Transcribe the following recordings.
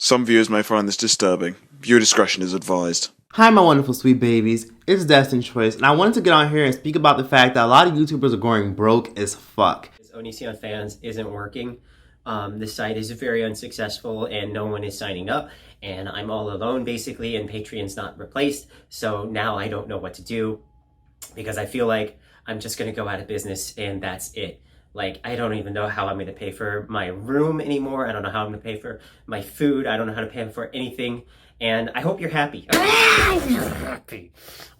Some viewers may find this disturbing. Viewer discretion is advised. Hi my wonderful sweet babies, it's Destined Choice, and I wanted to get on here and speak about the fact that a lot of YouTubers are going broke as fuck. Onision Fans isn't working. The site is very unsuccessful and no one is signing up, and I'm all alone basically, and Patreon's not replaced, so now I don't know what to do because I feel like I'm just gonna go out of business and that's it. Like, I don't even know how I'm gonna pay for my room anymore. I don't know how I'm gonna pay for my food. I don't know how to pay for anything. And I hope you're happy. I hope you're happy.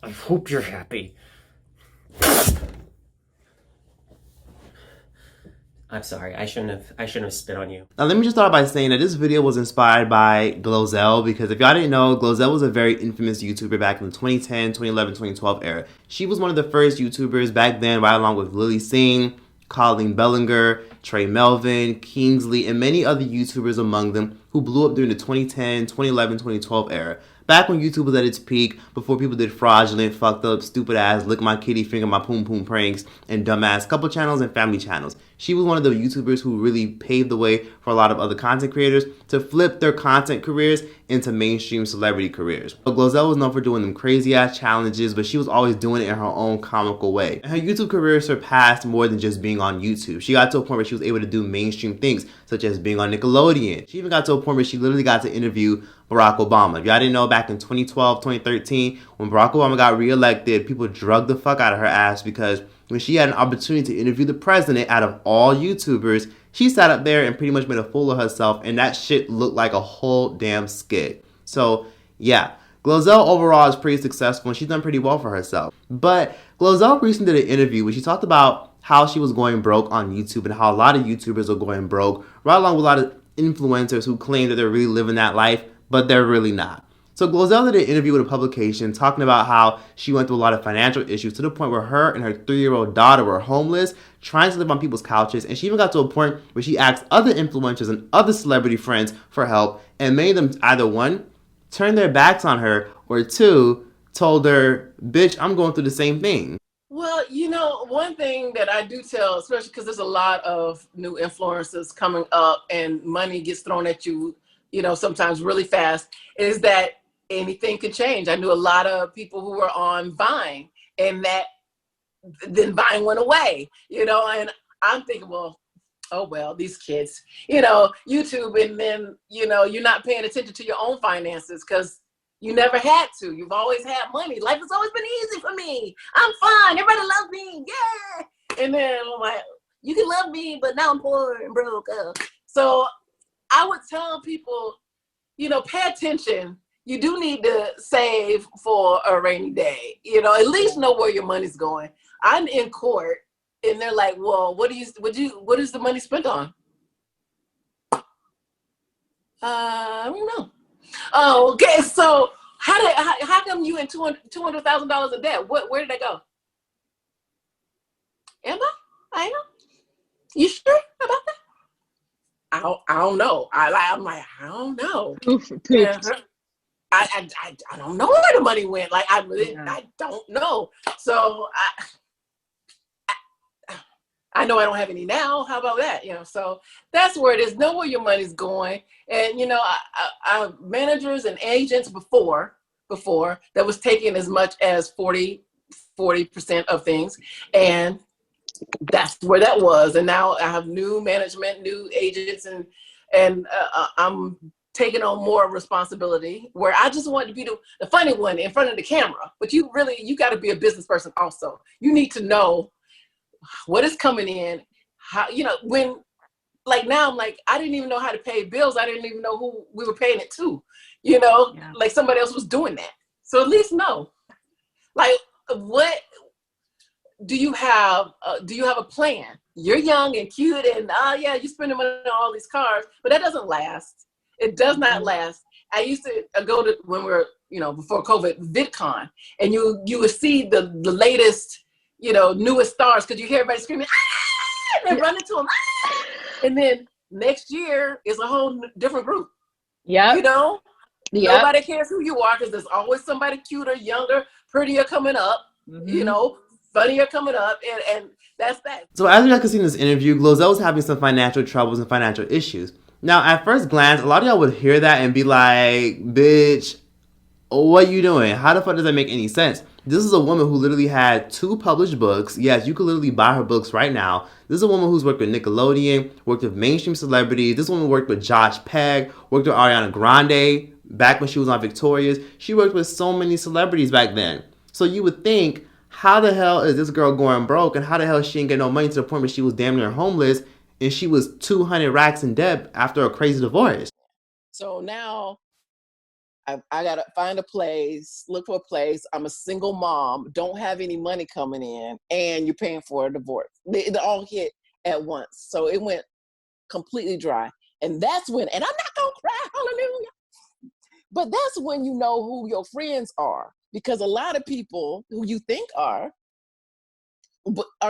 I hope you're happy. I'm sorry, I shouldn't have spit on you. Now let me just start by saying that this video was inspired by Glozell, because if y'all didn't know, Glozell was a very infamous YouTuber back in the 2010, 2011, 2012 era. She was one of the first YouTubers back then, right along with Lily Singh, Colleen Bellinger, Trey Melvin, Kingsley, and many other YouTubers among them who blew up during the 2010, 2011, 2012 era. Back when YouTube was at its peak, before people did fraudulent, fucked up, stupid ass, lick my kitty, finger my poom poom pranks, and dumbass couple channels and family channels. She was one of the YouTubers who really paved the way for a lot of other content creators to flip their content careers into mainstream celebrity careers. But Glozell was known for doing them crazy ass challenges, but she was always doing it in her own comical way. And her YouTube career surpassed more than just being on YouTube. She got to a point where she was able to do mainstream things, such as being on Nickelodeon. She even got to a point where she literally got to interview Barack Obama. If y'all didn't know, back in 2012, 2013, when Barack Obama got reelected, people drugged the fuck out of her ass because when she had an opportunity to interview the president out of all YouTubers, she sat up there and pretty much made a fool of herself, and that shit looked like a whole damn skit. So yeah, Glozell overall is pretty successful and she's done pretty well for herself. But Glozell recently did an interview where she talked about how she was going broke on YouTube and how a lot of YouTubers are going broke, right along with a lot of influencers who claim that they're really living that life, but they're really not. So Glozell did an interview with a publication talking about how she went through a lot of financial issues to the point where her and her 3-year-old daughter were homeless, trying to live on people's couches, and she even got to a point where she asked other influencers and other celebrity friends for help, and made them either one, turn their backs on her, or two, told her, bitch, I'm going through the same thing. Well, you know, one thing that I do tell, especially because there's a lot of new influencers coming up and money gets thrown at you, you know, sometimes really fast, is that anything could change. I knew a lot of people who were on Vine, and that then Vine went away, you know, and I'm thinking, well, oh, well, these kids, you know, YouTube, and then, you know, you're not paying attention to your own finances because you never had to. You've always had money. Life has always been easy for me. I'm fine. Everybody loves me. Yeah. And then I'm like, you can love me, but now I'm poor and broke. So I would tell people, you know, pay attention. You do need to save for a rainy day. You know, at least know where your money's going. I'm in court, and they're like, "Well, what is the money spent on?" I don't know. Oh, okay. So how come you in $200,000 in debt? Where did that go? Am I know. You sure about that? I don't know. I'm like, I don't know. Yeah. I don't know where the money went. Like, I don't know. So I know I don't have any now. How about that? You know, so that's where it is. Know where your money's going. And, you know, I managers and agents before that was taking as much as 40% of things. And that's where that was. And now I have new management, new agents, and I'm taking on more responsibility, where I just want to be the funny one in front of the camera. But you got to be a business person also. You need to know what is coming in, how, you know, when, like now I'm like, I didn't even know how to pay bills. I didn't even know who we were paying it to, you know, yeah. Like somebody else was doing that. So at least know, like, what do you have a plan? You're young and cute and yeah, you're spending money on all these cars, but that doesn't last. It does not last. I used to go to, when we were, you know, before COVID, VidCon, and you would see the latest, you know, newest stars, because you hear everybody screaming, ah! And then run into them, ah! And then next year is a whole different group. Yeah, you know, nobody cares who you are because there's always somebody cuter, younger, prettier coming up. You know, funnier coming up, and that's that. So as you guys can see in this interview, Glozell was having some financial troubles and financial issues. Now, at first glance, a lot of y'all would hear that and be like, bitch, what are you doing? How the fuck does that make any sense? This is a woman who literally had 2 published books. Yes, you could literally buy her books right now. This is a woman who's worked with Nickelodeon, worked with mainstream celebrities. This woman worked with Josh Peck, worked with Ariana Grande back when she was on Victorious. She worked with so many celebrities back then. So you would think, how the hell is this girl going broke? And how the hell she didn't get no money to the point where she was damn near homeless and she was 200 racks in debt after a crazy divorce? So now I gotta find a place, look for a place. I'm a single mom, don't have any money coming in, and you're paying for a divorce. They all hit at once. So it went completely dry. And that's when, and I'm not gonna cry, hallelujah. But that's when you know who your friends are. Because a lot of people who you think are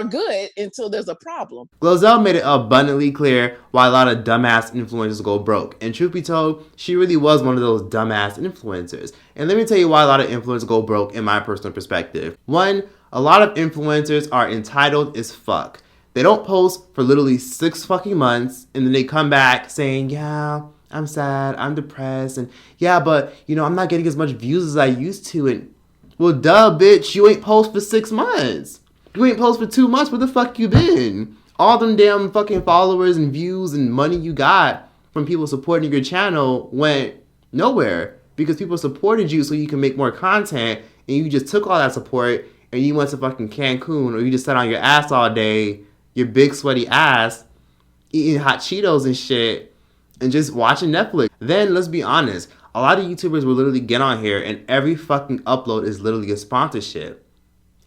good until there's a problem. Glozell made it abundantly clear why a lot of dumbass influencers go broke. And truth be told, she really was one of those dumbass influencers. And let me tell you why a lot of influencers go broke in my personal perspective. 1, a lot of influencers are entitled as fuck. They don't post for literally 6 fucking months and then they come back saying, yeah, I'm sad, I'm depressed, and yeah, but you know, I'm not getting as much views as I used to. And well, duh, bitch, you ain't post for 6 months. You ain't post for 2 months. Where the fuck you been? All them damn fucking followers and views and money you got from people supporting your channel went nowhere because people supported you so you can make more content, and you just took all that support and you went to fucking Cancun, or you just sat on your ass all day, your big sweaty ass, eating hot Cheetos and shit and just watching Netflix. Then let's be honest, a lot of YouTubers will literally get on here and every fucking upload is literally a sponsorship.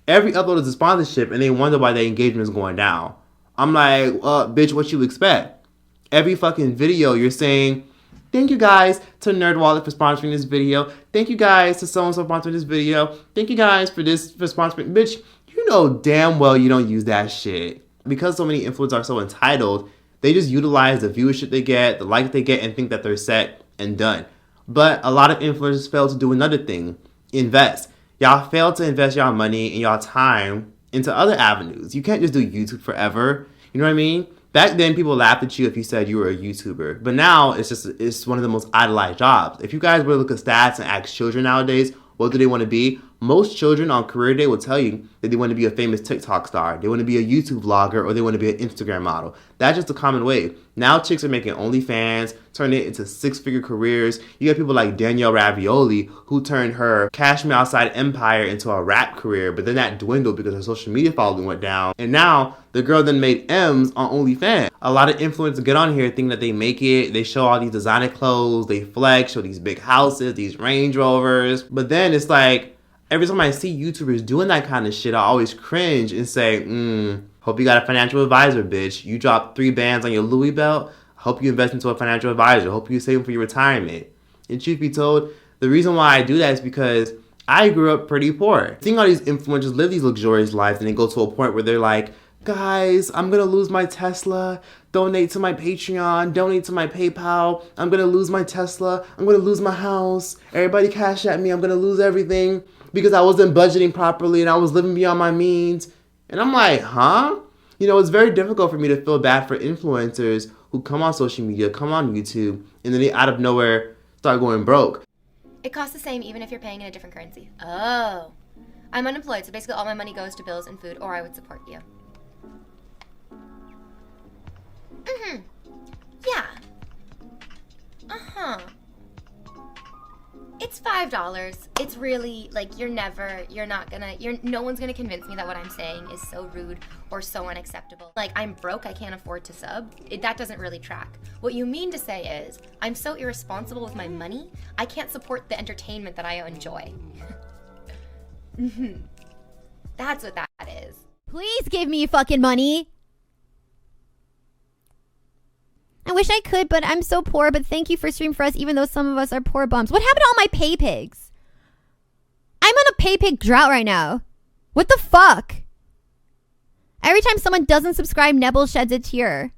Every upload is a sponsorship, and they wonder why their engagement is going down. I'm like, bitch, what you expect? Every fucking video, you're saying, thank you guys to NerdWallet for sponsoring this video. Thank you guys to so-and-so for sponsoring this video. Thank you guys for this, for sponsoring. Bitch, you know damn well you don't use that shit. Because so many influencers are so entitled, they just utilize the viewership they get, the likes they get, and think that they're set and done. But a lot of influencers fail to do another thing, invest. Y'all fail to invest y'all money and y'all time into other avenues. You can't just do YouTube forever. You know what I mean? Back then, people laughed at you if you said you were a YouTuber. But now, it's one of the most idolized jobs. If you guys were to look at stats and ask children nowadays, what do they want to be? Most children on career day will tell you that they want to be a famous TikTok star, they want to be a YouTube vlogger, or they want to be an Instagram model. That's just a common wave. Now chicks are making OnlyFans, turning it into 6-figure careers. You got people like Danielle Ravioli, who turned her Cash Me Outside empire into a rap career, but then that dwindled because her social media following went down. And now the girl then made M's on OnlyFans. A lot of influencers get on here thinking that they make it. They show all these designer clothes, they flex, show these big houses, these Range Rovers. But then it's like, every time I see YouTubers doing that kind of shit, I always cringe and say, hope you got a financial advisor, bitch. You dropped 3 bands on your Louis belt. Hope you invest into a financial advisor. Hope you save for your retirement. And truth be told, the reason why I do that is because I grew up pretty poor. Seeing all these influencers live these luxurious lives and then go to a point where they're like, guys, I'm gonna lose my Tesla. Donate to my Patreon. Donate to my PayPal. I'm gonna lose my Tesla. I'm gonna lose my house. Everybody cash at me. I'm gonna lose everything because I wasn't budgeting properly and I was living beyond my means. And I'm like, huh? You know, it's very difficult for me to feel bad for influencers who come on social media, come on YouTube, and then they out of nowhere start going broke. It costs the same even if you're paying in a different currency. Oh. I'm unemployed, so basically all my money goes to bills and food, or I would support you. Yeah. It's $5. It's really, like, no one's gonna convince me that what I'm saying is so rude or so unacceptable. Like, I'm broke, I can't afford to sub. That doesn't really track. What you mean to say is, I'm so irresponsible with my money, I can't support the entertainment that I enjoy. That's what that is. Please give me fucking money. I wish I could, but I'm so poor. But thank you for streaming for us, even though some of us are poor bums. What happened to all my pay pigs? I'm on a pay pig drought right now. What the fuck? Every time someone doesn't subscribe, Nebel sheds a tear.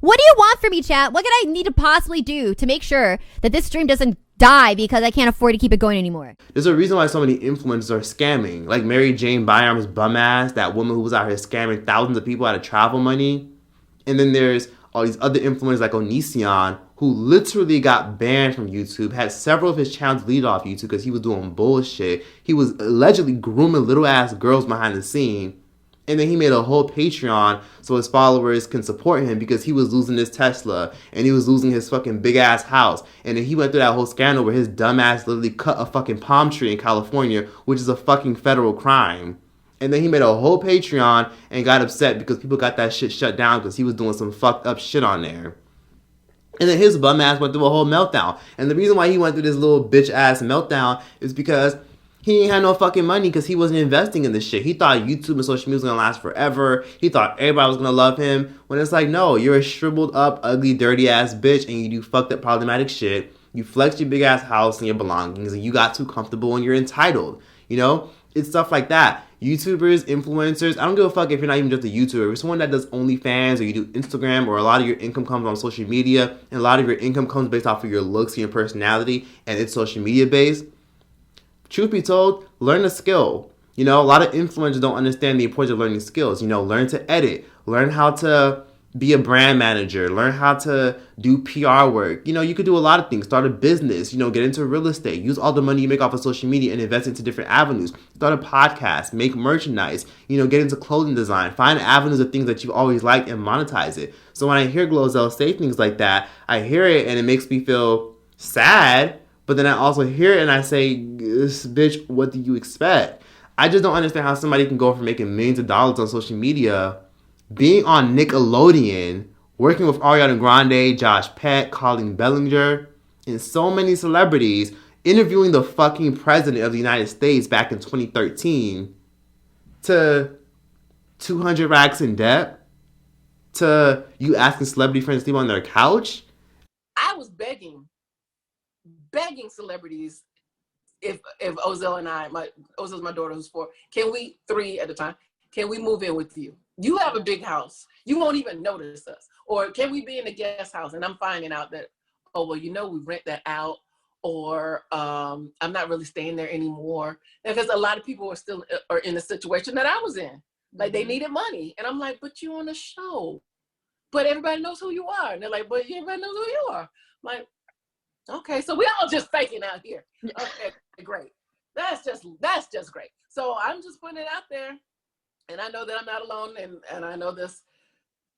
What do you want from me, chat? What could I need to possibly do to make sure that this stream doesn't die because I can't afford to keep it going anymore? There's a reason why so many influencers are scamming. Like Mary Jane Byarm's bum ass, that woman who was out here scamming thousands of people out of travel money. And then there's all these other influencers like Onision who literally got banned from YouTube, had several of his channels deleted off YouTube because he was doing bullshit. He was allegedly grooming little ass girls behind the scene. And then he made a whole Patreon so his followers can support him because he was losing his Tesla and he was losing his fucking big ass house. And then he went through that whole scandal where his dumb ass literally cut a fucking palm tree in California, which is a fucking federal crime. And then he made a whole Patreon and got upset because people got that shit shut down because he was doing some fucked up shit on there. And then his bum ass went through a whole meltdown. And the reason why he went through this little bitch ass meltdown is because he ain't had no fucking money because he wasn't investing in this shit. He thought YouTube and social media was gonna last forever. He thought everybody was gonna love him. When it's like, no, you're a shriveled up, ugly, dirty ass bitch and you do fucked up problematic shit. You flexed your big ass house and your belongings and you got too comfortable and you're entitled. You know? It's stuff like that. YouTubers, influencers, I don't give a fuck if you're not even just a YouTuber. If you're someone that does OnlyFans or you do Instagram or a lot of your income comes on social media and a lot of your income comes based off of your looks and your personality and it's social media based. Truth be told, learn a skill. You know, a lot of influencers don't understand the importance of learning skills. You know, learn to edit, learn how to be a brand manager, learn how to do PR work. You know, you could do a lot of things. Start a business, you know, get into real estate, use all the money you make off of social media and invest into different avenues. Start a podcast, make merchandise, you know, get into clothing design, find avenues of things that you've always liked and monetize it. So when I hear Glozell say things like that, I hear it and it makes me feel sad. But then I also hear it and I say, this bitch, what do you expect? I just don't understand how somebody can go from making millions of dollars on social media, being on Nickelodeon, working with Ariana Grande, Josh Peck, Colleen Bellinger, and so many celebrities, interviewing the fucking president of the United States back in 2013, to 200 racks in debt, to you asking celebrity friends to sleep on their couch. I was begging celebrities, if Ozell and I, Ozell's my daughter who's 4, can we, 3 at the time, can we move in with you? You have a big house. You won't even notice us. Or can we be in a guest house? And I'm finding out that, oh, well, you know, we rent that out, or I'm not really staying there anymore. Because a lot of people are in the situation that I was in. Like, they needed money. And I'm like, but you're on a show. But everybody knows who you are. And they're like, but everybody knows who you are. I'm like, okay, so we all just faking out here. Okay, great. That's just great. So I'm just putting it out there, and I know that I'm not alone, and I know this.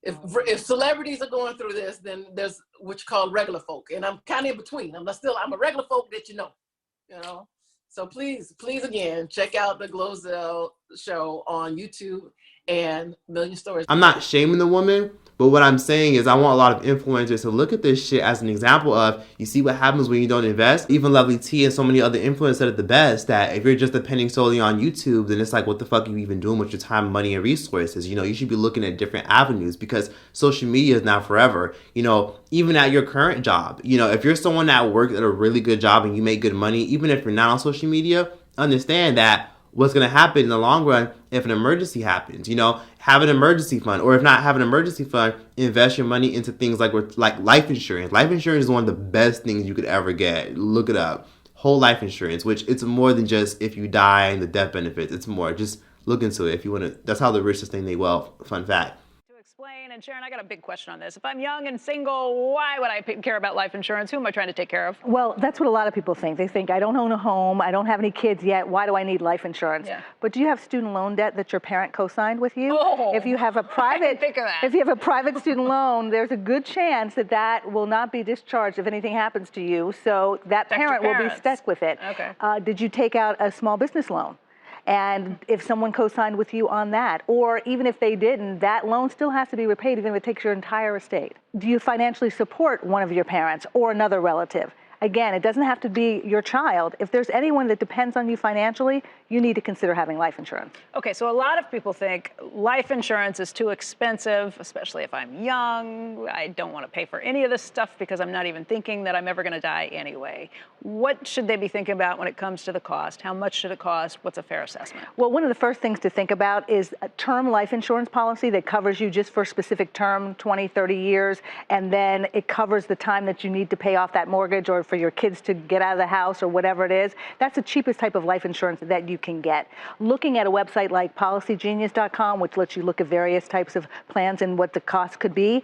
If celebrities are going through this, then there's what you call regular folk, and I'm kind of in between. I'm a regular folk that you know. So please again, check out the Glozell show on YouTube and Million Stories. I'm not shaming the woman, but what I'm saying is I want a lot of influencers to look at this shit as an example of, you see what happens when you don't invest? Even Lovely T and so many other influencers said it the best, that if you're just depending solely on YouTube, then it's like, what the fuck are you even doing with your time, money, and resources? You know, you should be looking at different avenues because social media is not forever. You know, even at your current job, you know, if you're someone that works at a really good job and you make good money, even if you're not on social media, understand that what's going to happen in the long run if an emergency happens. You know, have an emergency fund, or if not, have an emergency fund, invest your money into things like life insurance. Life insurance is one of the best things you could ever get. Look it up. Whole life insurance, which it's more than just if you die and the death benefits. It's more, just look into it if you want to. That's how the rich sustain their wealth. Fun fact. Explain. And Sharon, I got a big question on this. If I'm young and single, why would I care about life insurance? Who am I trying to take care of? Well, that's what a lot of people think. They think, I don't own a home, I don't have any kids yet, why do I need life insurance? Yeah. But do you have student loan debt that your parent co-signed with you? Oh, if you have a private, think of that. If you have a private student loan, there's a good chance that that will not be discharged if anything happens to you. So that parent will be stuck with it. Okay. Did you take out a small business loan? And if someone co-signed with you on that, or even if they didn't, that loan still has to be repaid even if it takes your entire estate. Do you financially support one of your parents or another relative? Again, it doesn't have to be your child. If there's anyone that depends on you financially, you need to consider having life insurance. Okay, so a lot of people think life insurance is too expensive, especially if I'm young. I don't want to pay for any of this stuff because I'm not even thinking that I'm ever going to die anyway. What should they be thinking about when it comes to the cost? How much should it cost? What's a fair assessment? Well, one of the first things to think about is a term life insurance policy that covers you just for a specific term, 20, 30 years, and then it covers the time that you need to pay off that mortgage or for your kids to get out of the house or whatever it is. That's the cheapest type of life insurance that you can get. Looking at a website like policygenius.com, which lets you look at various types of plans and what the cost could be,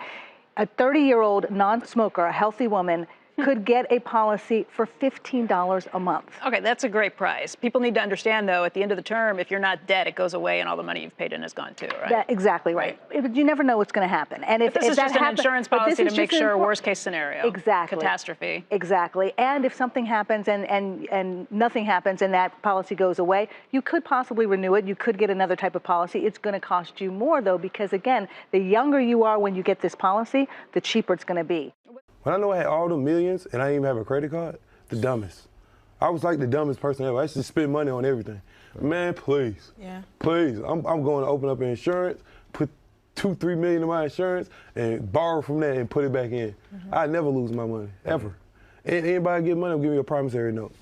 A 30-year-old non-smoker, a healthy woman, could get a policy for $15 a month. Okay, that's a great price. People need to understand, though, at the end of the term, if you're not dead, it goes away and all the money you've paid in is gone too, right? Exactly right. You never know what's going to happen. And if But this is that just an insurance policy to make sure worst case scenario. Exactly. Catastrophe. Exactly. And if something happens and nothing happens and that policy goes away, you could possibly renew it. You could get another type of policy. It's going to cost you more, though, because, again, the younger you are when you get this policy, the cheaper it's going to be. When I know I had all the millions and I didn't even have a credit card, the dumbest. I was like the dumbest person ever. I used to spend money on everything. Man, please. Yeah. Please. I'm going to open up an insurance, put $2-3 million in my insurance, and borrow from that and put it back in. I never lose my money, ever. And anybody get money, I'm giving you a promissory note.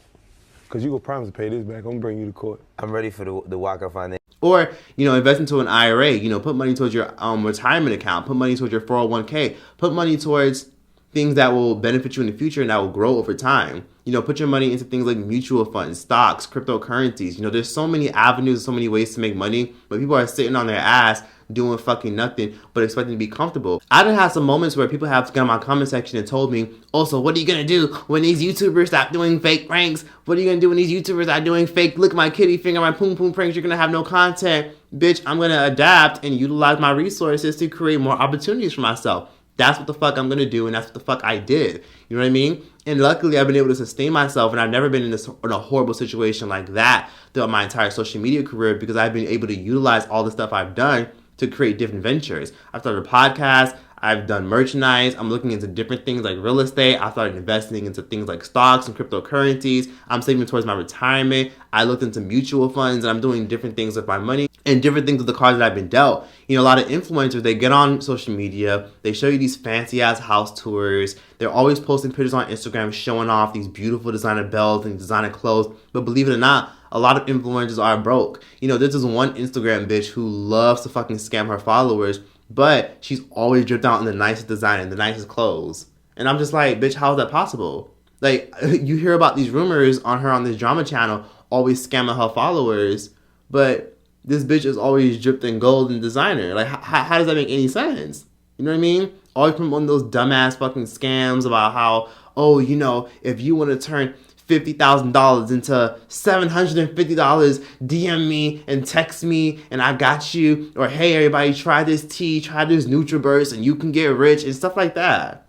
Because you gonna promise to pay this back. I'm gonna bring you to court. I'm ready for the walk-up finance. Or, invest into an IRA, put money towards your retirement account, put money towards your 401k, put money towards things that will benefit you in the future and that will grow over time. Put your money into things like mutual funds, stocks, cryptocurrencies. There's so many avenues, so many ways to make money, but people are sitting on their ass doing fucking nothing but expecting to be comfortable. I done had some moments where people have gone in my comment section and told me, also, what are you gonna do when these YouTubers stop doing fake pranks? What are you gonna do when these YouTubers are doing fake lick my kitty finger, my poom poom pranks? You're gonna have no content. Bitch, I'm gonna adapt and utilize my resources to create more opportunities for myself. That's what the fuck I'm gonna do, and that's what the fuck I did. You know what I mean? And luckily, I've been able to sustain myself, and I've never been in a horrible situation like that throughout my entire social media career because I've been able to utilize all the stuff I've done to create different ventures. I've started a podcast. I've done merchandise. I'm looking into different things like real estate. I started investing into things like stocks and cryptocurrencies. I'm saving towards my retirement. I looked into mutual funds, and I'm doing different things with my money and different things with the cards that I've been dealt. A lot of influencers, they get on social media. They show you these fancy ass house tours. They're always posting pictures on Instagram showing off these beautiful designer belts and designer clothes. But believe it or not, a lot of influencers are broke. There's this one Instagram bitch who loves to fucking scam her followers, but she's always dripped out in the nicest design and the nicest clothes. And I'm just like, bitch, how is that possible? Like, you hear about these rumors on her on this drama channel, always scamming her followers, but this bitch is always dripped in gold and designer. Like, how does that make any sense? You know what I mean? Always promoting those dumbass fucking scams about how, if you want to turn $50,000 into $750, DM me and text me and I got you. Or, hey, everybody, try this tea, try this NutriBurst and you can get rich and stuff like that.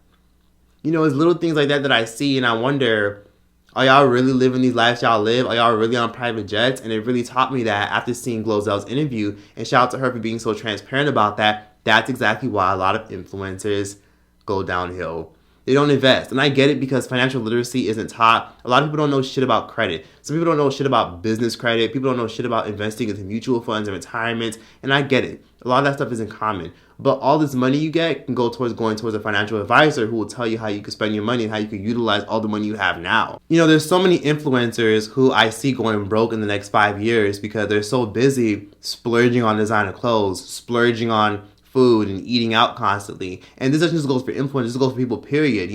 It's little things like that I see and I wonder, are y'all really living these lives y'all live? Are y'all really on private jets? And it really taught me that after seeing Glozel's interview, and shout out to her for being so transparent about that, that's exactly why a lot of influencers go downhill. They don't invest. And I get it because financial literacy isn't taught. A lot of people don't know shit about credit. Some people don't know shit about business credit. People don't know shit about investing into mutual funds and retirement. And I get it. A lot of that stuff isn't common. But all this money you get can go towards going towards a financial advisor who will tell you how you can spend your money and how you can utilize all the money you have now. There's so many influencers who I see going broke in the next 5 years because they're so busy splurging on designer clothes, splurging on food and eating out constantly. And this doesn't just goes for influencers, this goes for people, period.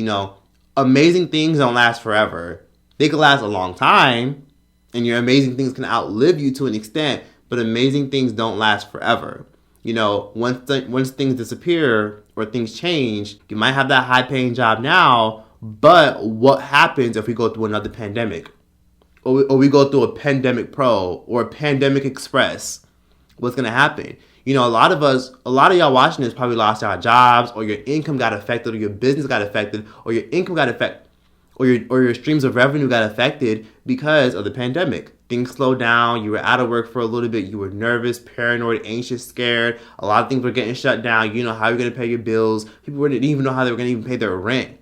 Amazing things don't last forever. They can last a long time, and your amazing things can outlive you to an extent, but amazing things don't last forever. Once things disappear or things change, you might have that high-paying job now, but what happens if we go through another pandemic? Or we go through a pandemic pro or a pandemic express? What's going to happen? A lot of y'all watching this probably lost y'all jobs, or your income got affected, or your business got affected, or your income got affected, or your streams of revenue got affected because of the pandemic. Things slowed down. You were out of work for a little bit. You were nervous, paranoid, anxious, scared. A lot of things were getting shut down. You know how you're going to pay your bills. People didn't even know how they were going to even pay their rent.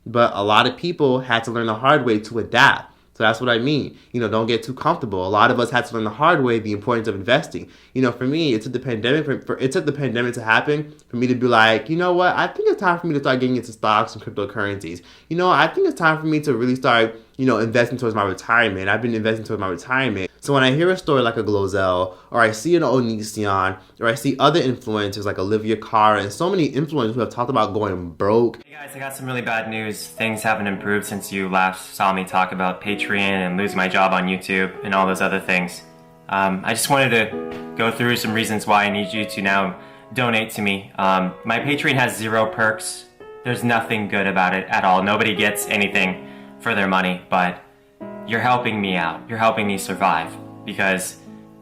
But a lot of people had to learn the hard way to adapt. So that's what I mean. Don't get too comfortable. A lot of us had to learn the hard way the importance of investing. For me, it took the pandemic to happen for me to be like, you know what? I think it's time for me to start getting into stocks and cryptocurrencies. I think it's time for me to really start, investing towards my retirement. I've been investing towards my retirement. So when I hear a story like a Glozel, or I see an Onision, or I see other influencers like Y0UTUBERS, and so many influencers who have talked about going broke. Hey guys, I got some really bad news. Things haven't improved since you last saw me talk about Patreon and losing my job on YouTube and all those other things. I just wanted to go through some reasons why I need you to now donate to me. My Patreon has 0 perks. There's nothing good about it at all. Nobody gets anything for their money, but you're helping me out. You're helping me survive because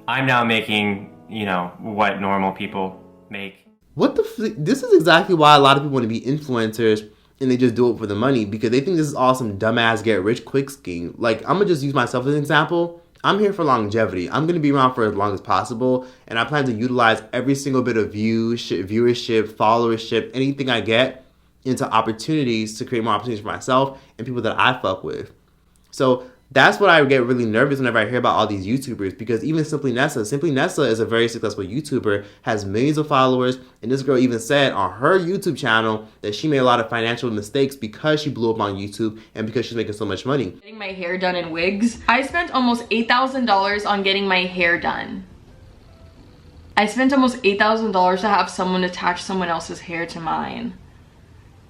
I'm now making, you know, what normal people make. What the this is exactly why a lot of people want to be influencers and they just do it for the money because they think this is all some dumbass get rich quick scheme. Like, I'm gonna just use myself as an example. I'm here for longevity. I'm gonna be around for as long as possible, and I plan to utilize every single bit of viewership, followership, anything I get into opportunities to create more opportunities for myself and people that I fuck with. So that's what I get really nervous whenever I hear about all these YouTubers, because even Simply Nessa is a very successful YouTuber, has millions of followers, and this girl even said on her YouTube channel that she made a lot of financial mistakes because she blew up on YouTube and because she's making so much money. Getting my hair done in wigs. I spent almost $8,000 on getting my hair done. I spent almost $8,000 to have someone attach someone else's hair to mine.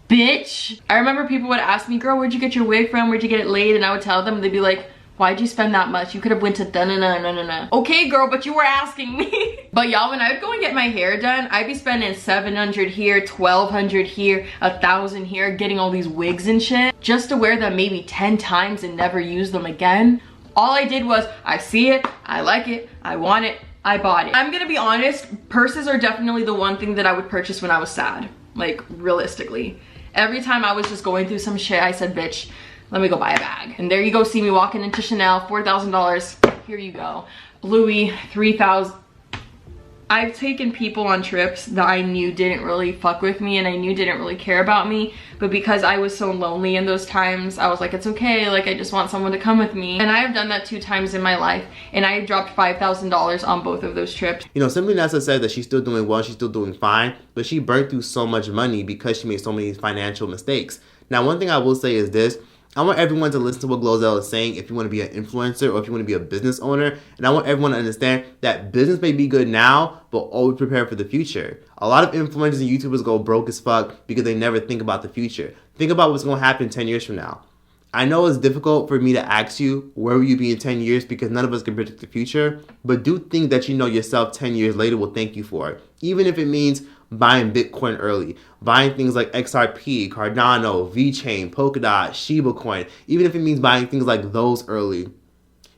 Bitch. I remember people would ask me, girl, where'd you get your wig from? Where'd you get it laid? And I would tell them, and they'd be like, why'd you spend that much? You could have went to da-na-na-na-na-na. Okay, girl, but you were asking me. But y'all, when I would go and get my hair done, I'd be spending $700 here, $1,200 here, $1,000 here, getting all these wigs and shit, just to wear them maybe 10 times and never use them again. All I did was, I see it, I like it, I want it, I bought it. I'm gonna be honest, purses are definitely the one thing that I would purchase when I was sad. Like, realistically. Every time I was just going through some shit, I said, bitch, let me go buy a bag. And there you go, see me walking into Chanel, $4,000, here you go. Louis, $3,000. I've taken people on trips that I knew didn't really fuck with me and I knew didn't really care about me, but because I was so lonely in those times, I was like, it's okay, like I just want someone to come with me. And I have done that 2 times in my life, and I dropped $5,000 on both of those trips. You know, Simply Nessa said that she's still doing well, she's still doing fine, but she burnt through so much money because she made so many financial mistakes. Now, one thing I will say is this. I want everyone to listen to what Glozell is saying if you want to be an influencer or if you want to be a business owner. And I want everyone to understand that business may be good now, but always prepare for the future. A lot of influencers and YouTubers go broke as fuck because they never think about the future. Think about what's going to happen 10 years from now. I know it's difficult for me to ask you where will you be in 10 years because none of us can predict the future, but do think that you know yourself 10 years later will thank you for it. Even if it means buying Bitcoin early, buying things like XRP, Cardano, VeChain, Polkadot, Shiba Coin, even if it means buying things like those early.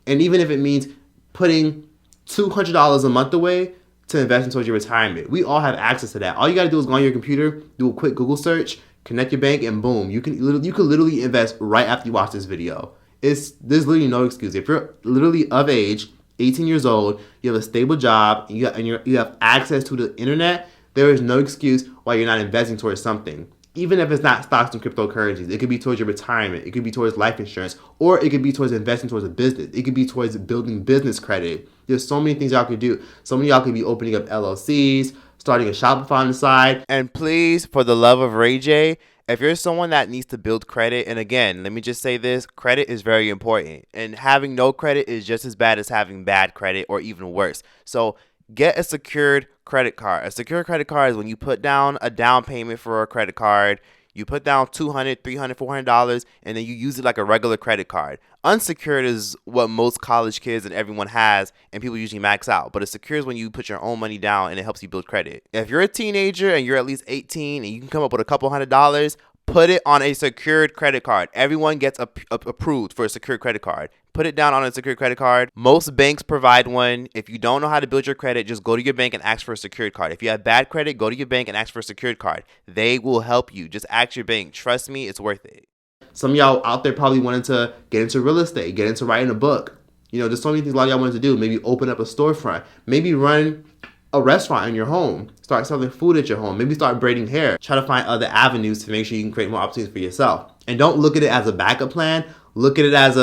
And even if it means putting $200 a month away to invest towards your retirement. We all have access to that. All you gotta do is go on your computer, do a quick Google search, connect your bank, and boom, you can literally invest right after you watch this video. There's literally no excuse. If you're literally of age, 18 years old, you have a stable job, and you have access to the internet, there is no excuse why you're not investing towards something. Even if it's not stocks and cryptocurrencies, it could be towards your retirement, it could be towards life insurance, or it could be towards investing towards a business. It could be towards building business credit. There's so many things y'all could do. Some of y'all could be opening up LLCs, starting a Shopify on the side. And please, for the love of Ray J, if you're someone that needs to build credit, and again, let me just say this, credit is very important. And having no credit is just as bad as having bad credit or even worse. So get a secured credit card. A secured credit card is when you put down a down payment for a credit card. You put down $200, $300, $400, and then you use it like a regular credit card. Unsecured is what most college kids and everyone has, and people usually max out. But a secured is when you put your own money down and it helps you build credit. If you're a teenager and you're at least 18 and you can come up with a couple $100, put it on a secured credit card. Everyone gets approved for a secured credit card. Put it down on a secured credit card. Most banks provide one. If you don't know how to build your credit, just go to your bank and ask for a secured card. If you have bad credit, go to your bank and ask for a secured card. They will help you. Just ask your bank. Trust me, it's worth it. Some of y'all out there probably wanted to get into real estate, get into writing a book. You know, there's so many things a lot of y'all wanted to do. Maybe open up a storefront. Maybe run a restaurant in your home. Start selling food at your home. Maybe start braiding hair. Try to find other avenues to make sure you can create more opportunities for yourself. And don't look at it as a backup plan. Look at it as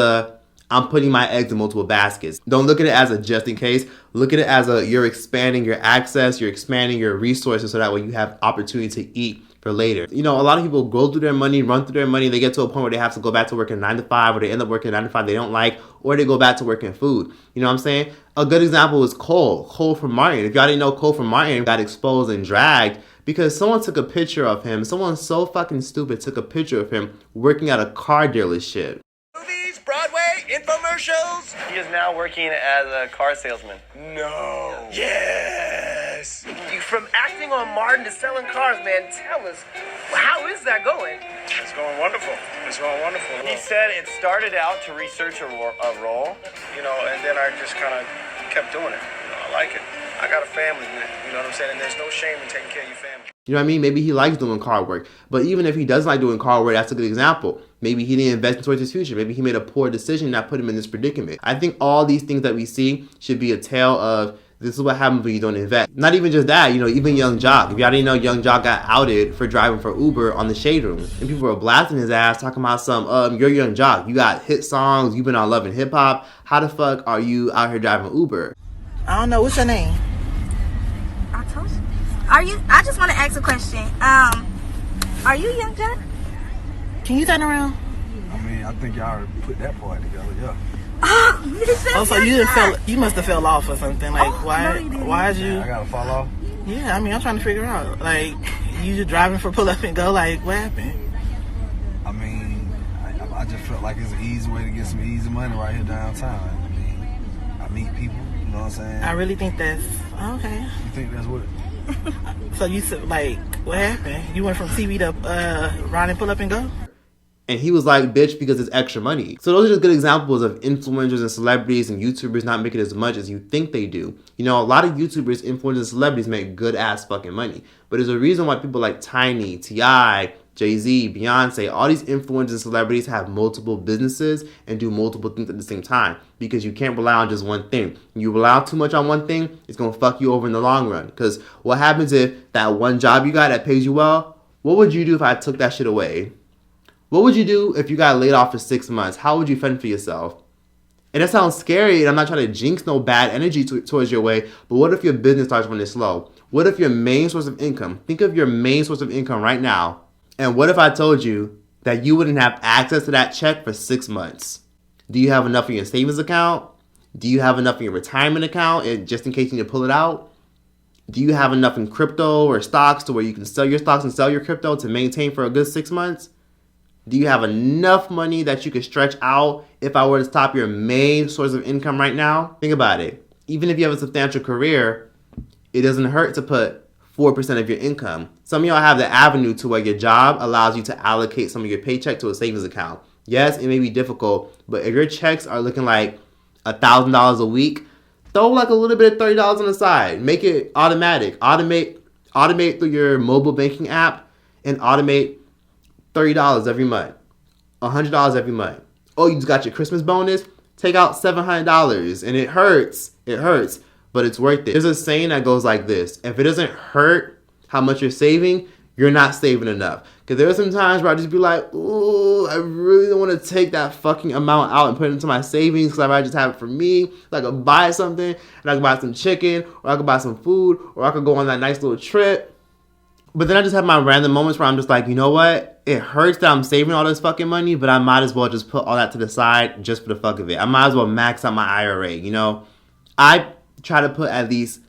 I'm putting my eggs in multiple baskets. Don't look at it as a just in case. Look at it as you're expanding your access, you're expanding your resources so that way you have opportunity to eat for later. You know, a lot of people go through their money, run through their money, they get to a point where they have to go back to working 9 to 5, or they end up working 9 to 5 they don't like, or they go back to working food. You know what I'm saying? A good example is Cole from Martin. If y'all didn't know, Cole from Martin got exposed and dragged because someone took a picture of him. Someone so fucking stupid took a picture of him working at a car dealership. Broadway, infomercials. He is now working as a car salesman. No. Yes. You From acting on Martin to selling cars, man, tell us, how is that going? It's going wonderful. It's going wonderful. He said it started out to research a role. You know, and then I just kind of kept doing it. You know, I like it. I got a family, man. You know what I'm saying? And there's no shame in taking care of your family. You know what I mean? Maybe he likes doing car work. But even if he doesn't like doing car work, that's a good example. Maybe he didn't invest towards his future. Maybe he made a poor decision that put him in this predicament. I think all these things that we see should be a tale of this is what happens when you don't invest. Not even just that, you know, even Young Jock. If y'all didn't know, Young Jock got outed for driving for Uber on the Shade Room. And people were blasting his ass, talking about you're Young Jock. You got hit songs, you've been on Love and Hip Hop. How the fuck are you out here driving Uber? I don't know. What's your name? I told you. I just want to ask a question. Are you Young Jock? Can you turn around? I mean, I think y'all put that part together, yeah. Oh, so you must have fell off or something. Like, why is you? I gotta fall off? Yeah, I mean, I'm trying to figure out. Like, you just driving for pull up and go, like, what happened? I mean, I just felt like it's an easy way to get some easy money right here downtown. I mean, I meet people, you know what I'm saying? I really think that's, okay. You think that's what? So you said, like, what happened? You went from TV to ride and pull up and go? And he was like, bitch, because it's extra money. So those are just good examples of influencers and celebrities and YouTubers not making as much as you think they do. You know, a lot of YouTubers, influencers, and celebrities make good ass fucking money. But there's a reason why people like Tiny, T.I., Jay-Z, Beyonce, all these influencers and celebrities have multiple businesses and do multiple things at the same time. Because you can't rely on just one thing. When you rely too much on one thing, it's going to fuck you over in the long run. Because what happens if that one job you got that pays you well, what would you do if I took that shit away? What would you do if you got laid off for 6 months? How would you fend for yourself? And that sounds scary, and I'm not trying to jinx no bad energy towards your way, but what if your business starts running slow? What if your main source of income, think of your main source of income right now, and what if I told you that you wouldn't have access to that check for 6 months? Do you have enough in your savings account? Do you have enough in your retirement account, just in case you need to pull it out? Do you have enough in crypto or stocks to where you can sell your stocks and sell your crypto to maintain for a good 6 months? Do you have enough money that you could stretch out if I were to stop your main source of income right now? Think about it. Even if you have a substantial career, it doesn't hurt to put 4% of your income. Some of y'all have the avenue to where your job allows you to allocate some of your paycheck to a savings account. Yes, it may be difficult, but if your checks are looking like $1,000 a week, throw like a little bit of $30 on the side. Make it automatic. Automate through your mobile banking app and automate $30 every month, $100 every month. Oh, you just got your Christmas bonus? Take out $700, and it hurts, but it's worth it. There's a saying that goes like this: if it doesn't hurt how much you're saving, you're not saving enough. Because there are some times where I just be like, ooh, I really don't want to take that fucking amount out and put it into my savings because I might just have it for me. So I could buy something, and I could buy some chicken, or I could buy some food, or I could go on that nice little trip. But then I just have my random moments where I'm just like, you know what? It hurts that I'm saving all this fucking money, but I might as well just put all that to the side just for the fuck of it. I might as well max out my IRA, you know? I try to put at least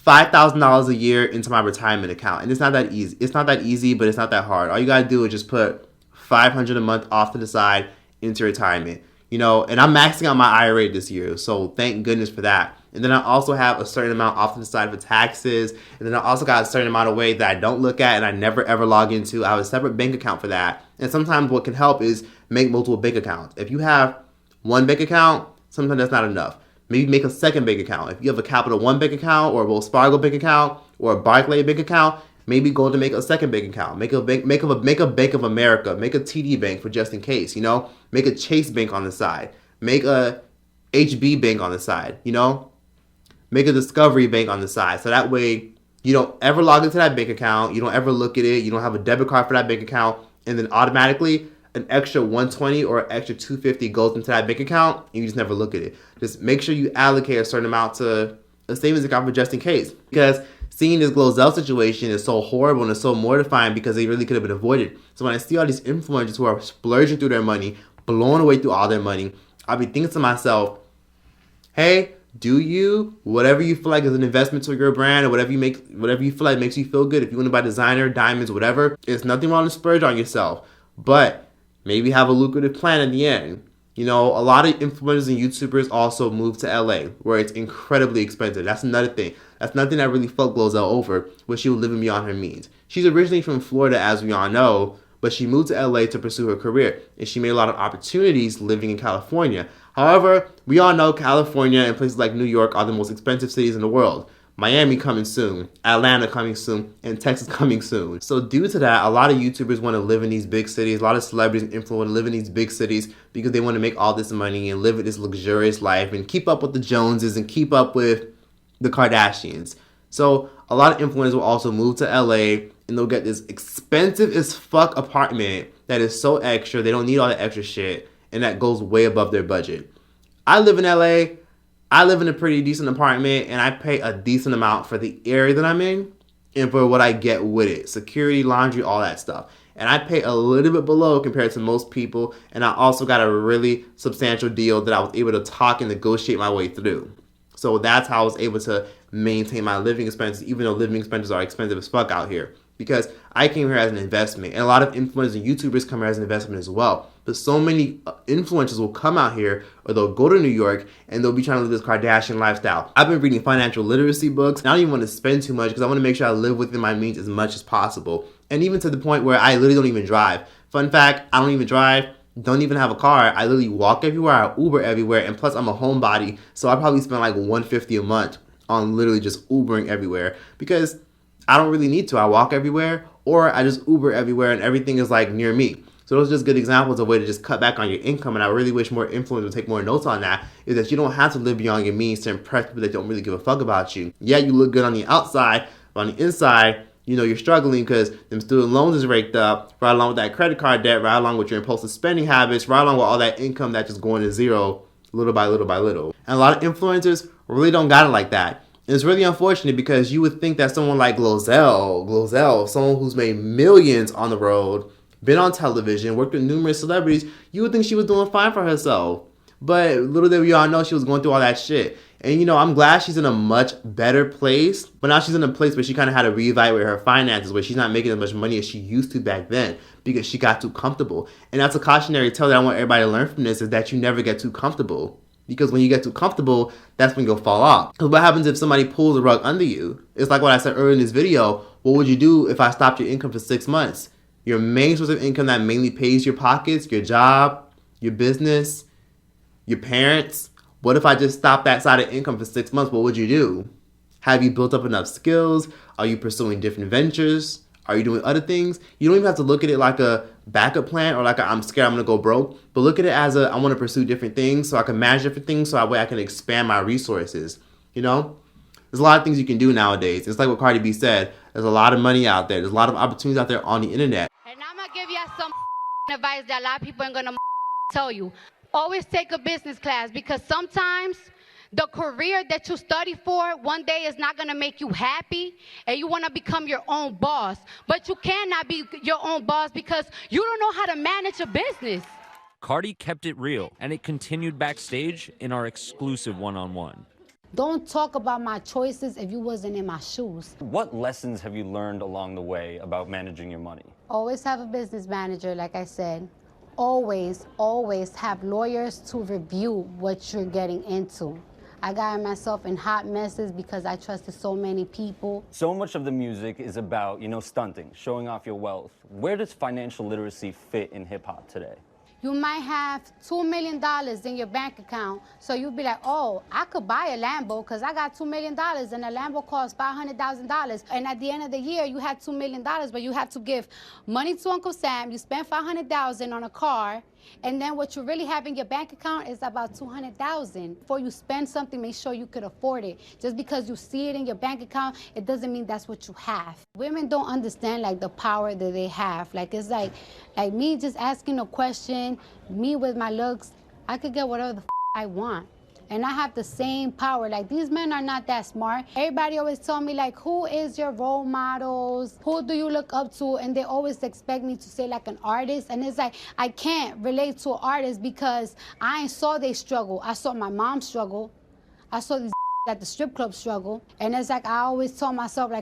$5,000 a year into my retirement account. And it's not that easy. It's not that easy, but it's not that hard. All you gotta do is just put $500 a month off to the side into retirement. You know, and I'm maxing out my IRA this year, so thank goodness for that. And then I also have a certain amount off to the side for taxes. And then I also got a certain amount of way that I don't look at and I never ever log into. I have a separate bank account for that. And sometimes what can help is make multiple bank accounts. If you have one bank account, sometimes that's not enough. Maybe make a second bank account. If you have a Capital One bank account or a Wells Fargo bank account or a Barclays bank account, maybe go to make a second bank account. Make a Bank of America. Make a TD Bank for just in case, you know? Make a Chase Bank on the side. Make a HB Bank on the side, you know? Make a Discovery Bank on the side. So that way you don't ever log into that bank account. You don't ever look at it. You don't have a debit card for that bank account. And then automatically an extra $120 or an extra $250 goes into that bank account and you just never look at it. Just make sure you allocate a certain amount to a savings account for just in case. Because seeing this Glozell situation is so horrible and it's so mortifying because they really could have been avoided. So when I see all these influencers who are splurging through their money, blowing away through all their money, I'll be thinking to myself, hey, do you, whatever you feel like is an investment to your brand or whatever you feel like makes you feel good. If you want to buy designer, diamonds, whatever, there's nothing wrong to splurge on yourself. But maybe have a lucrative plan at the end. You know, a lot of influencers and YouTubers also move to LA where it's incredibly expensive. That's another thing. That's nothing that really fucked Glozell over, but she was living beyond her means. She's originally from Florida, as we all know, but she moved to LA to pursue her career, and she made a lot of opportunities living in California. However, we all know California and places like New York are the most expensive cities in the world. Miami coming soon, Atlanta coming soon, and Texas coming soon. So due to that, a lot of YouTubers want to live in these big cities. A lot of celebrities and influencers want to live in these big cities because they want to make all this money and live this luxurious life and keep up with the Joneses and keep up with the Kardashians. So a lot of influencers will also move to LA and they'll get this expensive as fuck apartment that is so extra. They don't need all the extra shit and that goes way above their budget. I live in LA. I live in a pretty decent apartment and I pay a decent amount for the area that I'm in and for what I get with it. Security, laundry, all that stuff. And I pay a little bit below compared to most people. And I also got a really substantial deal that I was able to talk and negotiate my way through. So that's how I was able to maintain my living expenses, even though living expenses are expensive as fuck out here. Because I came here as an investment. And a lot of influencers and YouTubers come here as an investment as well. But so many influencers will come out here or they'll go to New York and they'll be trying to live this Kardashian lifestyle. I've been reading financial literacy books. And I don't even want to spend too much because I want to make sure I live within my means as much as possible. And even to the point where I literally don't even drive. Fun fact, I don't even drive. Don't even have a car. I literally walk everywhere. I Uber everywhere. And plus I'm a homebody. So I probably spend like $150 a month on literally just Ubering everywhere. Because I don't really need to. I walk everywhere or I just Uber everywhere and everything is like near me. So those are just good examples of a way to just cut back on your income. And I really wish more influencers would take more notes on that. Is that you don't have to live beyond your means to impress people that don't really give a fuck about you. Yeah, you look good on the outside, but on the inside, you know, you're struggling because them student loans is raked up, right along with that credit card debt, right along with your impulsive spending habits, right along with all that income that's just going to zero little by little by little. And a lot of influencers really don't got it like that. And it's really unfortunate because you would think that someone like Glozell, someone who's made millions on the road, been on television, worked with numerous celebrities, you would think she was doing fine for herself. But little did we all know she was going through all that shit. And you know, I'm glad she's in a much better place. But now she's in a place where she kind of had to reevaluate her finances, where she's not making as much money as she used to back then because she got too comfortable. And that's a cautionary tale that I want everybody to learn from this, is that you never get too comfortable. Because when you get too comfortable, that's when you'll fall off. Because what happens if somebody pulls the rug under you? It's like what I said earlier in this video. What would you do if I stopped your income for 6 months? Your main source of income that mainly pays your pockets, your job, your business, your parents. What if I just stopped that side of income for 6 months? What would you do? Have you built up enough skills? Are you pursuing different ventures? Are you doing other things? You don't even have to look at it like a backup plan or like I'm scared I'm going to go broke. But look at it as I want to pursue different things so I can manage different things so that way I can expand my resources. You know? There's a lot of things you can do nowadays. It's like what Cardi B said. There's a lot of money out there. There's a lot of opportunities out there on the internet. And I'm going to give you some advice that a lot of people ain't going to tell you. Always take a business class because sometimes the career that you study for one day is not going to make you happy and you want to become your own boss. But you cannot be your own boss because you don't know how to manage a business. Cardi kept it real, and it continued backstage in our exclusive one-on-one. Don't talk about my choices if you wasn't in my shoes. What lessons have you learned along the way about managing your money? Always have a business manager, like I said. Always have lawyers to review what you're getting into. I got myself in hot messes because I trusted so many people. So much of the music is about, stunting, showing off your wealth. Where does financial literacy fit in hip-hop today? You might have $2 million in your bank account, so you'll be like, oh, I could buy a Lambo because I got $2 million and a Lambo costs $500,000. And at the end of the year, you had $2 million, but you have to give money to Uncle Sam. You spend $500,000 on a car, and then what you really have in your bank account is about $200,000. Before you spend something, make sure you could afford it. Just because you see it in your bank account, it doesn't mean that's what you have. Women don't understand the power that they have. It's like me just asking a question, me with my looks, I could get whatever the I want. And I have the same power. These men are not that smart. Everybody always tell me, who is your role models? Who do you look up to? And they always expect me to say, an artist. And it's I can't relate to an artist because I ain't saw they struggle. I saw my mom struggle. I saw these at the strip club struggle. And it's I always tell myself,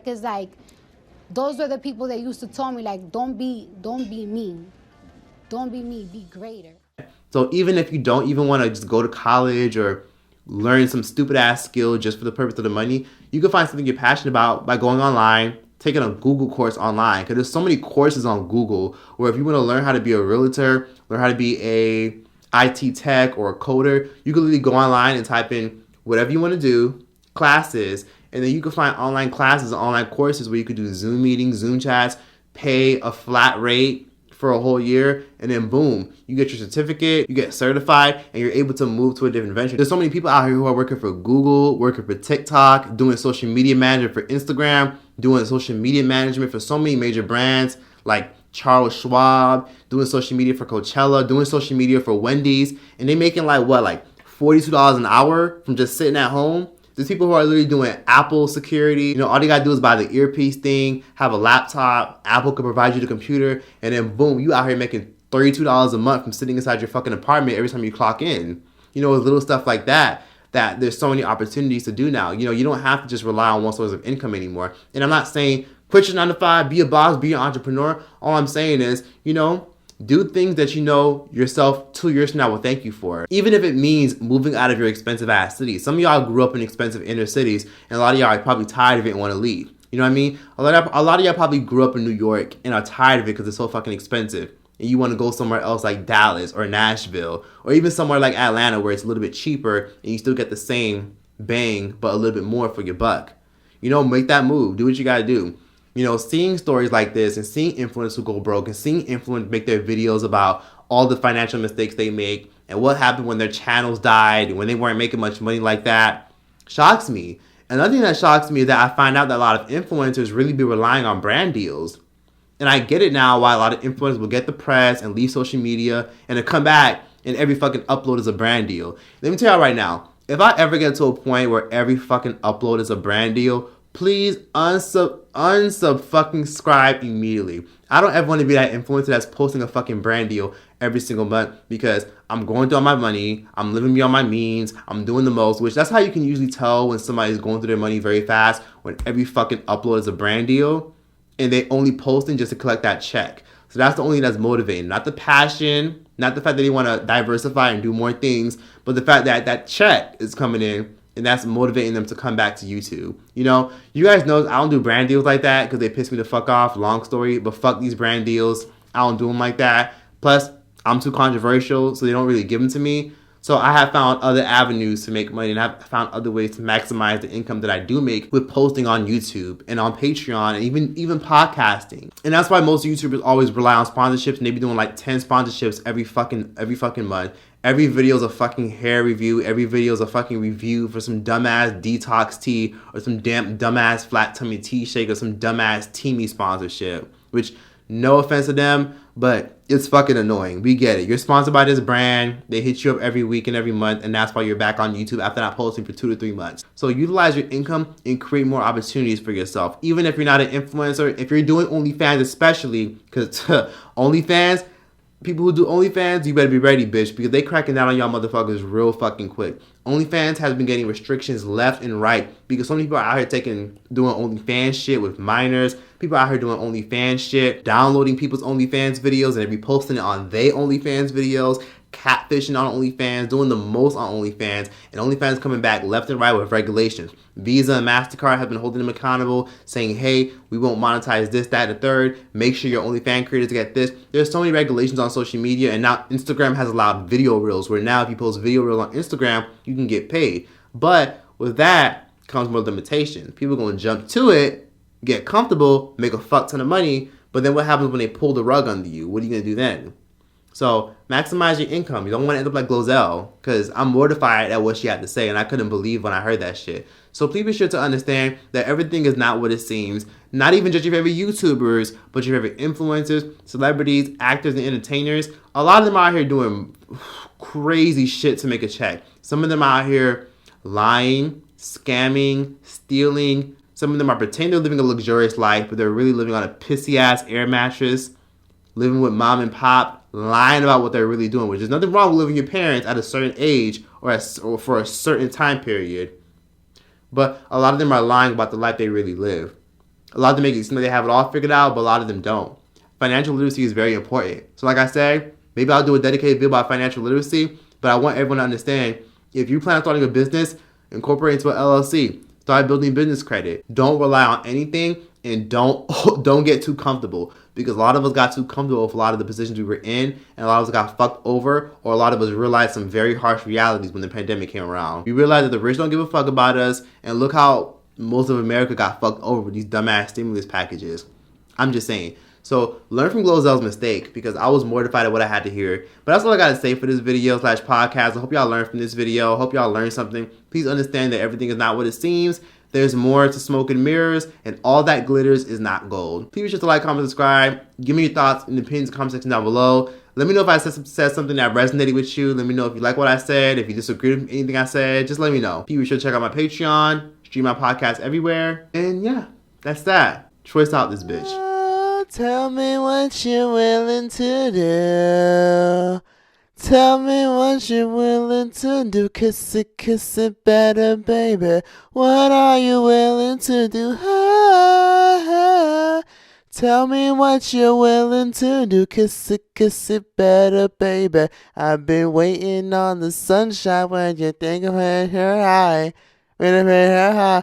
those are the people that used to tell me, don't be mean. Don't be me, be greater. So even if you don't even want to just go to college or learn some stupid ass skill just for the purpose of the money. You can find something you're passionate about by going online, taking a Google course online. Because there's so many courses on Google where if you want to learn how to be a realtor, learn how to be a IT tech or a coder, you can literally go online and type in whatever you want to do, classes, and then you can find online classes and online courses where you could do Zoom meetings, Zoom chats, pay a flat rate for a whole year, and then boom, you get your certificate, you get certified, and you're able to move to a different venture. There's so many people out here who are working for Google, working for TikTok, doing social media management for Instagram, doing social media management for so many major brands like Charles Schwab, doing social media for Coachella, doing social media for Wendy's, and they making like what, like $42 an hour from just sitting at home. There's people who are literally doing Apple security. You know, all you gotta do is buy the earpiece thing, have a laptop, Apple can provide you the computer, and then boom, you out here making $32 a month from sitting inside your fucking apartment every time you clock in. You know, little stuff like that there's so many opportunities to do now. You know, you don't have to just rely on one source of income anymore. And I'm not saying quit your 9 to 5, be a boss, be an entrepreneur. All I'm saying is, you know, do things that you know yourself 2 years from now will thank you for. Even if it means moving out of your expensive ass cities. Some of y'all grew up in expensive inner cities, and a lot of y'all are probably tired of it and want to leave. You know what I mean? A lot of y'all probably grew up in New York and are tired of it because it's so fucking expensive. And you want to go somewhere else like Dallas or Nashville, or even somewhere like Atlanta where it's a little bit cheaper and you still get the same bang but a little bit more for your buck. You know, make that move. Do what you gotta do. You know, seeing stories like this and seeing influencers who go broke and seeing influencers make their videos about all the financial mistakes they make and what happened when their channels died and when they weren't making much money like that shocks me. Another thing that shocks me is that I find out that a lot of influencers really be relying on brand deals. And I get it now why a lot of influencers will get the press and leave social media and then come back and every fucking upload is a brand deal. Let me tell you right now, if I ever get to a point where every fucking upload is a brand deal, please unsubscribe immediately. I don't ever want to be that influencer that's posting a fucking brand deal every single month because I'm going through all my money, I'm living beyond my means, I'm doing the most, which that's how you can usually tell when somebody's going through their money very fast, when every fucking upload is a brand deal and they only posting just to collect that check. So that's the only thing that's motivating, not the passion, not the fact that they want to diversify and do more things, but the fact that that check is coming in and that's motivating them to come back to YouTube. You know, you guys know I don't do brand deals like that because they piss me the fuck off. Long story, but fuck these brand deals. I don't do them like that. Plus, I'm too controversial, so they don't really give them to me. So I have found other avenues to make money, and I've found other ways to maximize the income that I do make with posting on YouTube and on Patreon and even podcasting. And that's why most YouTubers always rely on sponsorships, and they be doing like 10 sponsorships every fucking month. Every video is a fucking hair review. Every video is a fucking review for some dumbass detox tea or some dumbass flat tummy tea shake or some dumbass Teamy sponsorship. Which, no offense to them, but it's fucking annoying. We get it. You're sponsored by this brand. They hit you up every week and every month, and that's why you're back on YouTube after not posting for 2 to 3 months. So utilize your income and create more opportunities for yourself. Even if you're not an influencer, if you're doing OnlyFans especially, because OnlyFans, people who do OnlyFans, you better be ready, bitch, because they cracking down on y'all motherfuckers real fucking quick. OnlyFans has been getting restrictions left and right because so many people are out here doing OnlyFans shit with minors. People out here doing OnlyFans shit, downloading people's OnlyFans videos and reposting it on their OnlyFans videos, catfishing on OnlyFans, doing the most on OnlyFans, and OnlyFans coming back left and right with regulations. Visa and MasterCard have been holding them accountable, saying, hey, we won't monetize this, that, and the third. Make sure your OnlyFans creators get this. There's so many regulations on social media, and now Instagram has allowed video reels, where now if you post video reels on Instagram, you can get paid. But with that comes more limitations. People are going to jump to it, get comfortable, make a fuck ton of money, but then what happens when they pull the rug under you? What are you going to do then? So maximize your income. You don't want to end up like Glozell, because I'm mortified at what she had to say, and I couldn't believe when I heard that shit. So please be sure to understand that everything is not what it seems. Not even just your favorite YouTubers, but your favorite influencers, celebrities, actors, and entertainers. A lot of them are out here doing crazy shit to make a check. Some of them are out here lying, scamming, stealing. Some of them are pretending they're living a luxurious life, but they're really living on a pissy-ass air mattress, living with mom and pop, lying about what they're really doing, which is nothing wrong with living with your parents at a certain age or for a certain time period. But a lot of them are lying about the life they really live. A lot of them make it seem like they have it all figured out, but a lot of them don't. Financial literacy is very important. So like I said, maybe I'll do a dedicated video about financial literacy, but I want everyone to understand If you plan on starting a business, incorporate into an LLC. Start building business credit. Don't rely on anything, and don't get too comfortable, because a lot of us got too comfortable with a lot of the positions we were in, and a lot of us got fucked over, or a lot of us realized some very harsh realities when the pandemic came around. We realized that the rich don't give a fuck about us, and look how most of America got fucked over with these dumbass stimulus packages. I'm just saying. So learn from Glozell's mistake, because I was mortified at what I had to hear. But that's all I got to say for this video / podcast. I hope y'all learned from this video. I hope y'all learned something. Please understand that everything is not what it seems. There's more to smoke and mirrors, and all that glitters is not gold. Please be sure to like, comment, subscribe. Give me your thoughts in the opinions comment section down below. Let me know if I said something that resonated with you. Let me know if you like what I said. If you disagree with anything I said, just let me know. Please be sure to check out my Patreon, stream my podcast everywhere. And yeah, that's that. Choice out this bitch. Tell me what you're willing to do. Tell me what you're willing to do. Kiss it better, baby. What are you willing to do? Tell me what you're willing to do. Kiss it better, baby. I've been waiting on the sunshine when you think of her high. When her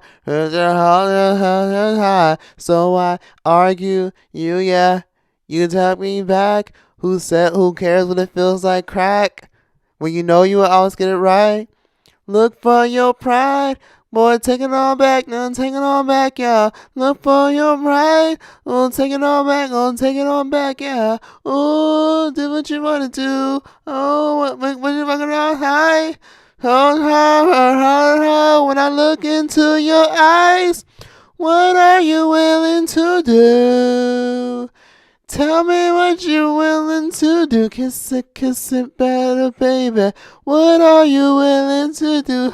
high. So I argue, you talk me back. Who cares what it feels like crack? When you know you will always get it right. Look for your pride. Boy, take it all back, now take it all back, yeah. Look for your pride. Oh, take it all back, yeah. Oh, do what you wanna do. Oh, what you fucking all high? Oh, when I look into your eyes, what are you willing to do? Tell me what you're willing to do. Kiss it better, baby. What are you willing to do?